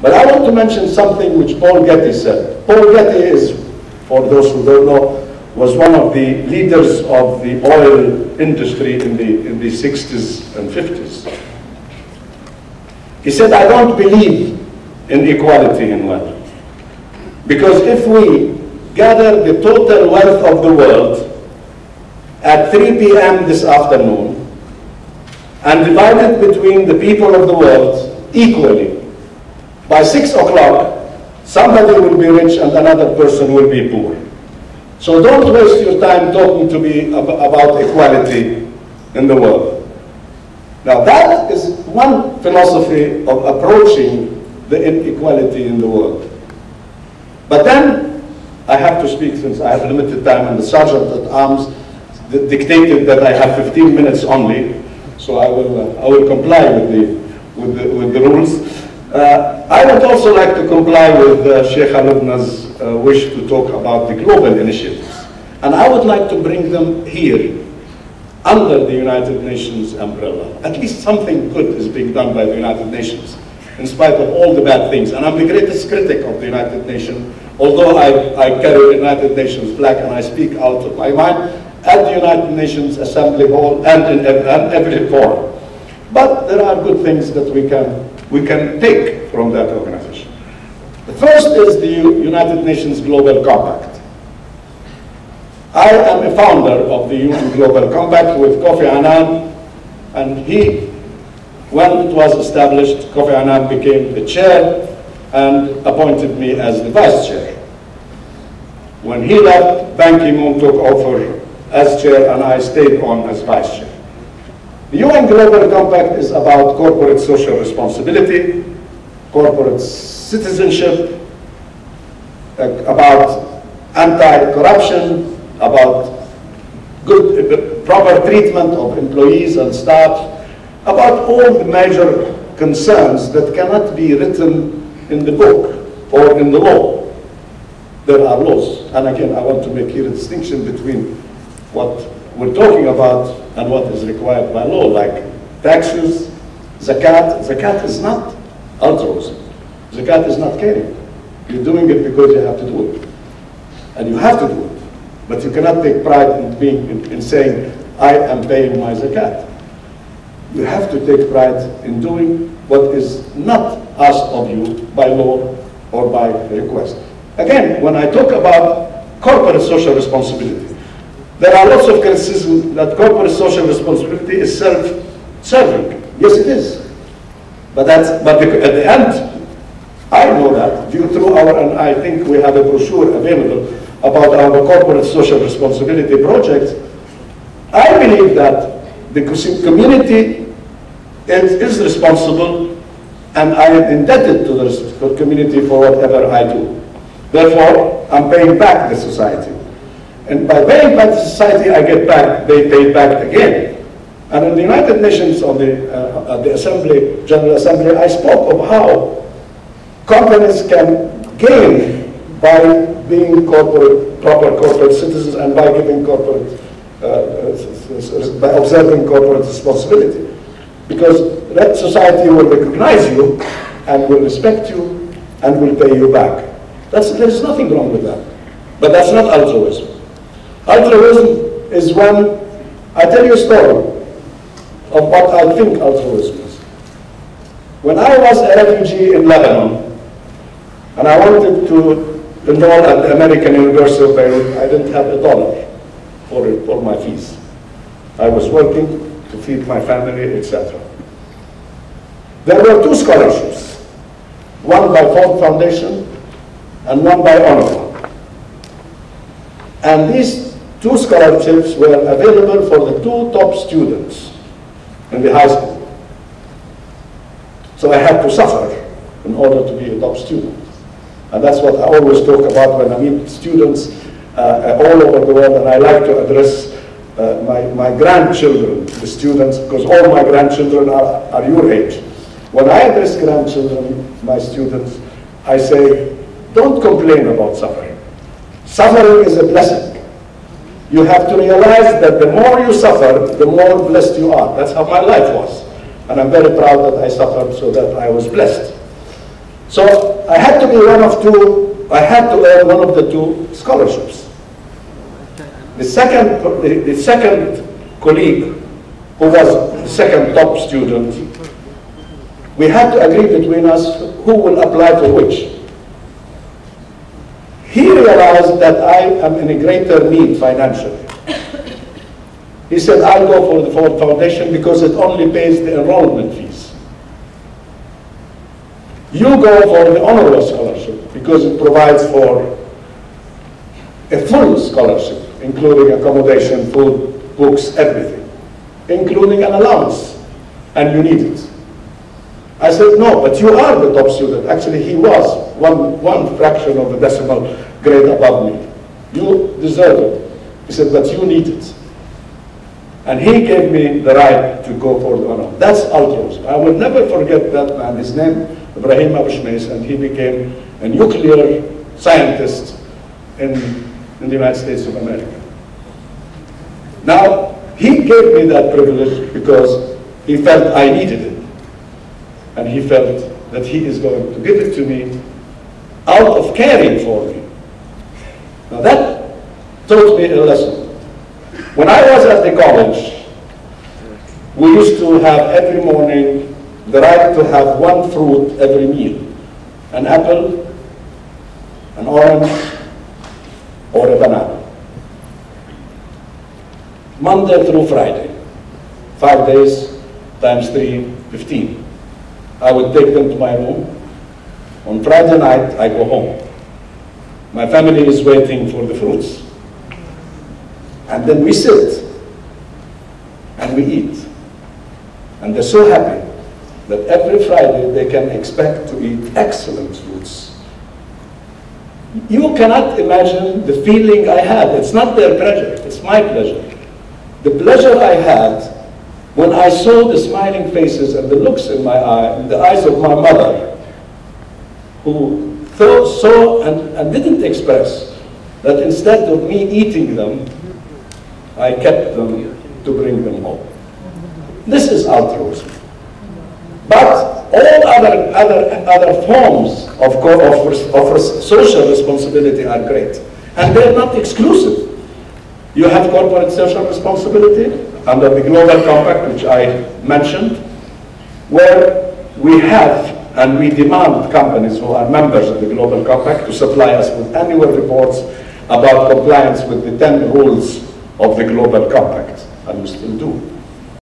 But I want to mention something which Paul Getty said. Paul Getty is, for those who don't know, was one of the leaders of the oil industry in the 60s and 50s. He said, I don't believe in equality in wealth. Because if we gather the total wealth of the world at 3 p.m. this afternoon and divide it between the people of the world equally, by 6 o'clock, somebody will be rich and another person will be poor. So don't waste your time talking to me about equality in the world. Now that is one philosophy of approaching the inequality in the world. But then I have to speak, since I have limited time, and the Sergeant at Arms dictated that I have 15 minutes only, so I will comply with the rules. I would also like to comply with Sheikh Al-Ibna's wish to talk about the global initiatives. And I would like to bring them here, under the United Nations umbrella. At least something good is being done by the United Nations, in spite of all the bad things. And I'm the greatest critic of the United Nations, although I carry the United Nations flag and I speak out of my mind at the United Nations Assembly Hall and in every forum. But there are good things that we can take from that organization. The first is the United Nations Global Compact. I am a founder of the UN Global Compact with Kofi Annan, and when it was established, Kofi Annan became the chair and appointed me as the vice chair. When he left, Ban Ki-moon took over as chair and I stayed on as vice chair. The UN Global Compact is about corporate social responsibility, corporate citizenship, about anti-corruption, about good, proper treatment of employees and staff, about all the major concerns that cannot be written in the book or in the law. There are laws. And again, I want to make here a distinction between what we're talking about and what is required by law, like taxes, zakat. Zakat is not altruism. Zakat is not caring. You're doing it because you have to do it. And you have to do it. But you cannot take pride in saying, I am paying my zakat. You have to take pride in doing what is not asked of you by law or by request. Again, when I talk about corporate social responsibility, there are lots of criticism that corporate social responsibility is self-serving. Yes, it is. But at the end, I know that through and I think we have a brochure available about our corporate social responsibility project. I believe that the community is responsible, and I am indebted to the community for whatever I do. Therefore, I'm paying back the society. And by paying back the society, I get back, they pay back again. And in the United Nations, at the Assembly, General Assembly, I spoke of how companies can gain by being proper corporate citizens and by giving by observing corporate responsibility. Because that society will recognize you and will respect you and will pay you back. There's nothing wrong with that. But that's not altruism. Altruism is when, I tell you a story of what I think altruism is. When I was a refugee in Lebanon, and I wanted to enroll at the American University of Beirut, I didn't have $1 for my fees. I was working to feed my family, etc. There were 2 scholarships, one by Ford Foundation and one by Honor. And these 2 scholarships were available for the 2 top students in the high school. So I had to suffer in order to be a top student. And that's what I always talk about when I meet students all over the world, and I like to address my grandchildren, the students, because all my grandchildren are your age. When I address grandchildren, my students, I say, don't complain about suffering. Suffering is a blessing. You have to realize that the more you suffer, the more blessed you are. That's how my life was. And I'm very proud that I suffered so that I was blessed. So I had to be one of two, I had to earn one of the two scholarships. The second colleague, who was the second top student, we had to agree between us who will apply for which. He realized that I am in a greater need financially. He said, I'll go for the Ford Foundation because it only pays the enrollment fees. You go for the honorary scholarship because it provides for a full scholarship, including accommodation, food, books, everything, including an allowance, and you need it. I said, no, but you are the top student. Actually, he was one fraction of a decimal grade above me. You deserve it. He said, but you need it. And he gave me the right to go for the honor. That's altruism. I will never forget that man. His name, Ibrahim Abu Shmais, and he became a nuclear scientist in the United States of America. Now, he gave me that privilege because he felt I needed it. And he felt that he is going to give it to me out of caring for me. Now that taught me a lesson. When I was at the college, we used to have every morning the right to have one fruit every meal. An apple, an orange, or a banana. Monday through Friday. 5 days times 3, 15. I would take them to my room. On Friday night, I go home. My family is waiting for the fruits. And then we sit and we eat. And they're so happy that every Friday they can expect to eat excellent fruits. You cannot imagine the feeling I had. It's not their pleasure, it's my pleasure. The pleasure I had when I saw the smiling faces and the looks in my eye, in the eyes of my mother, who saw and didn't express that instead of me eating them, I kept them to bring them home. This is altruism. But all other forms of social responsibility are great. And they're not exclusive. You have corporate social responsibility under the Global Compact, which I mentioned, where we have and we demand companies who are members of the Global Compact to supply us with annual reports about compliance with the 10 rules of the Global Compact, and we still do.